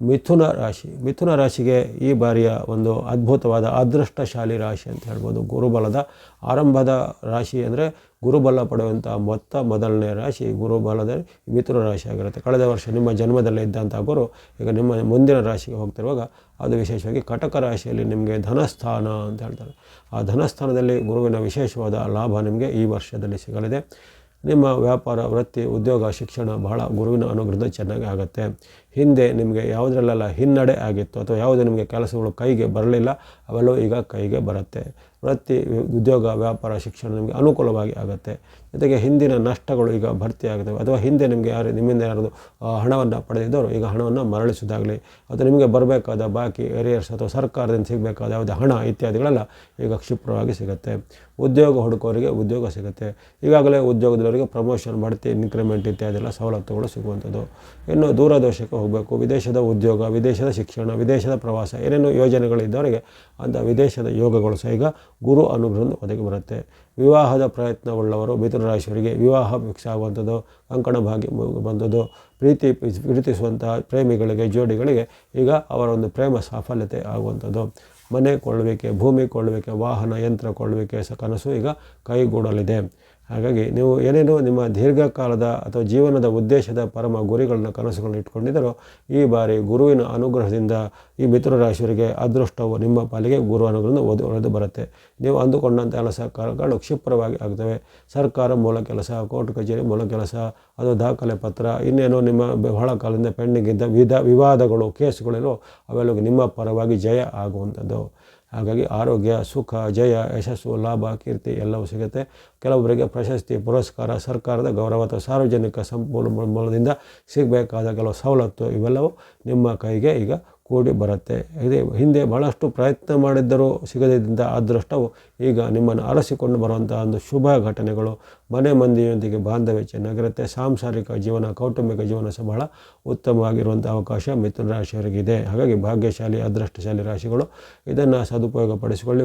ಮಿಥುನ ರಾಶಿಗೆ ಈ ಬಾರಿಯ ಒಂದು ಅದ್ಭುತವಾದ ಅದೃಷ್ಟಶಾಲಿ ರಾಶಿ ಅಂತ ಹೇಳ್ಬೋದು. ಗುರುಬಲದ ಆರಂಭದ ರಾಶಿ ಅಂದರೆ ಗುರುಬಲ ಪಡೆಯುವಂಥ ಮೊದಲನೇ ರಾಶಿ ಗುರುಬಲದ ಮಿಥುನ ರಾಶಿ ಆಗಿರುತ್ತೆ. ಕಳೆದ ವರ್ಷ ನಿಮ್ಮ ಜನ್ಮದಲ್ಲೇ ಇದ್ದಂಥ ಗುರು ಈಗ ನಿಮ್ಮ ಮುಂದಿನ ರಾಶಿಗೆ ಹೋಗ್ತಿರುವಾಗ ಅದು ವಿಶೇಷವಾಗಿ ಕಟಕ ರಾಶಿಯಲ್ಲಿ ನಿಮಗೆ ಧನಸ್ಥಾನ ಅಂತ ಹೇಳ್ತಾರೆ. ಆ ಧನಸ್ಥಾನದಲ್ಲಿ ಗುರುವಿನ ವಿಶೇಷವಾದ ಲಾಭ ನಿಮಗೆ ಈ ವರ್ಷದಲ್ಲಿ ಸಿಗಲಿದೆ. ನಿಮ್ಮ ವ್ಯಾಪಾರ, ವೃತ್ತಿ, ಉದ್ಯೋಗ, ಶಿಕ್ಷಣ ಬಹಳ ಗುರುವಿನ ಅನುಗ್ರಹದಿಂದ ಚೆನ್ನಾಗಿ ಆಗುತ್ತೆ. ಹಿಂದೆ ನಿಮಗೆ ಯಾವುದರಲ್ಲೆಲ್ಲ ಹಿನ್ನಡೆ ಆಗಿತ್ತು ಅಥವಾ ಯಾವುದೇ ನಿಮಗೆ ಕೆಲಸಗಳು ಕೈಗೆ ಬರಲಿಲ್ಲ ಅವೆಲ್ಲವೂ ಈಗ ಕೈಗೆ ಬರುತ್ತೆ. ವೃತ್ತಿ, ಉದ್ಯೋಗ, ವ್ಯಾಪಾರ, ಶಿಕ್ಷಣ ನಿಮಗೆ ಅನುಕೂಲವಾಗಿ ಆಗುತ್ತೆ. ಜೊತೆಗೆ ಹಿಂದಿನ ನಷ್ಟಗಳು ಈಗ ಭರ್ತಿ ಆಗುತ್ತವೆ ಅಥವಾ ಹಿಂದೆ ನಿಮಗೆ ನಿಮ್ಮಿಂದ ಯಾರಾದರೂ ಹಣವನ್ನು ಪಡೆದಿದ್ದವರು ಈಗ ಹಣವನ್ನು ಮರಳಿಸೋದಾಗಲಿ ಅಥವಾ ನಿಮಗೆ ಬರಬೇಕಾದ ಬಾಕಿ ಏರಿಯರ್ಸ್ ಅಥವಾ ಸರ್ಕಾರದಿಂದ ಸಿಗಬೇಕಾದ ಯಾವುದೇ ಹಣ ಇತ್ಯಾದಿಗಳೆಲ್ಲ ಈಗ ಕ್ಷಿಪ್ರವಾಗಿ ಸಿಗುತ್ತೆ. ಉದ್ಯೋಗ ಹುಡುಕೋರಿಗೆ ಉದ್ಯೋಗ ಸಿಗುತ್ತೆ. ಈಗಾಗಲೇ ಉದ್ಯೋಗದವರಿಗೆ ಪ್ರಮೋಷನ್, ಬಡ್ತಿ, ಇನ್ಕ್ರಿಮೆಂಟ್ ಇತ್ಯಾದಿಲ್ಲ ಸವಲತ್ತುಗಳು ಸಿಗುವಂಥದ್ದು. ಇನ್ನು ದೂರದೇಶಕ್ಕೆ ಹೋಗಬೇಕು, ವಿದೇಶದ ಉದ್ಯೋಗ, ವಿದೇಶದ ಶಿಕ್ಷಣ, ವಿದೇಶದ ಪ್ರವಾಸ ಏನೇನು ಯೋಜನೆಗಳಿದ್ದವರಿಗೆ ಅಂಥ ವಿದೇಶದ ಯೋಗಗಳು ಸಹ ಈಗ ಗುರು ಅನುಗ್ರಹದಿಂದ ಒದಗಿ ಬರುತ್ತೆ. ವಿವಾಹದ ಪ್ರಯತ್ನವುಳ್ಳವರು ಮಿಥುನ ರಾಶಿಯವರಿಗೆ ವಿವಾಹ ಫಿಕ್ಸ್ ಆಗುವಂಥದ್ದು, ಕಂಕಣ ಭಾಗ್ಯ ಬಂದದ್ದು, ಪ್ರೀತಿಸುವಂತಹ ಪ್ರೇಮಿಗಳಿಗೆ, ಜೋಡಿಗಳಿಗೆ ಈಗ ಅವರ ಒಂದು ಪ್ರೇಮ ಸಾಫಲ್ಯತೆ ಆಗುವಂಥದ್ದು. ಮನೆ ಕೊಳ್ಳುವಿಕೆ, ಭೂಮಿ ಕೊಳ್ಳುವಿಕೆ, ವಾಹನ, ಯಂತ್ರ ಕೊಳ್ಳುವಿಕೆ ಕನಸು ಈಗ ಕೈಗೂಡಲಿದೆ. ಹಾಗಾಗಿ ನೀವು ಏನೇನು ನಿಮ್ಮ ದೀರ್ಘಕಾಲದ ಅಥವಾ ಜೀವನದ ಉದ್ದೇಶದ ಪರಮ ಗುರಿಗಳನ್ನ ಕನಸುಗಳನ್ನ ಇಟ್ಕೊಂಡಿದ್ದರೋ ಈ ಬಾರಿ ಗುರುವಿನ ಅನುಗ್ರಹದಿಂದ ಈ ಮಿಥುನ ರಾಶಿಯವರಿಗೆ ಅದೃಷ್ಟವು ನಿಮ್ಮ ಪಾಲಿಗೆ ಗುರು ಅನುಗ್ರಹದಿಂದ ಒಡೆದು ಬರುತ್ತೆ. ನೀವು ಅಂದುಕೊಂಡಂಥ ಕೆಲಸ ಕಾರ್ಯಗಳು ಕ್ಷಿಪ್ರವಾಗಿ ಆಗ್ತವೆ. ಸರ್ಕಾರ ಮೂಲ ಕೆಲಸ, ಕೋರ್ಟ್ ಕಚೇರಿ ಮೂಲ ಕೆಲಸ, ಅದು ದಾಖಲೆ ಪತ್ರ, ಇನ್ನೇನು ನಿಮ್ಮ ಬಹಳ ಕಾಲದಿಂದ ಪೆಂಡಿಂಗ್ ಇದ್ದ ವಿವಾದಗಳು, ಕೇಸುಗಳೆಲ್ಲೋ ಅವೆಲ್ಲವೂ ನಿಮ್ಮ ಪರವಾಗಿ ಜಯ ಆಗುವಂಥದ್ದು. ಹಾಗಾಗಿ ಆರೋಗ್ಯ, ಸುಖ, ಜಯ, ಯಶಸ್ಸು, ಲಾಭ, ಕೀರ್ತಿ ಎಲ್ಲವೂ ಸಿಗುತ್ತೆ. ಕೆಲವೊಬ್ಬರಿಗೆ ಪ್ರಶಸ್ತಿ, ಪುರಸ್ಕಾರ, ಸರ್ಕಾರದ ಗೌರವ ಅಥವಾ ಸಾರ್ವಜನಿಕ ಮೂಲದಿಂದ ಸಿಗಬೇಕಾದ ಕೆಲವು ಸವಲತ್ತು ಇವೆಲ್ಲವೂ ನಿಮ್ಮ ಕೈಗೆ ಈಗ ಕೂಡಿ ಬರುತ್ತೆ. ಇದೇ ಹಿಂದೆ ಬಹಳಷ್ಟು ಪ್ರಯತ್ನ ಮಾಡಿದ್ದರೂ ಸಿಗದಿದ್ದಂಥ ಅದೃಷ್ಟವು ಈಗ ನಿಮ್ಮನ್ನು ಅರಸಿಕೊಂಡು ಬರುವಂಥ ಒಂದು ಶುಭ ಘಟನೆಗಳು, ಮನೆ ಮಂದಿಯೊಂದಿಗೆ ಬಾಂಧವ್ಯ ಚೆನ್ನಾಗಿರುತ್ತೆ. ಸಾಂಸಾರಿಕ ಜೀವನ, ಕೌಟುಂಬಿಕ ಜೀವನ ಸಹ ಬಹಳ ಉತ್ತಮವಾಗಿರುವಂಥ ಅವಕಾಶ ಮಿಥುನ ರಾಶಿಯವರಿಗಿದೆ. ಹಾಗಾಗಿ ಭಾಗ್ಯಶಾಲಿ, ಅದೃಷ್ಟಶಾಲಿ ರಾಶಿಗಳು ಇದನ್ನು ಸದುಪಯೋಗ ಪಡಿಸಿಕೊಳ್ಳಿ.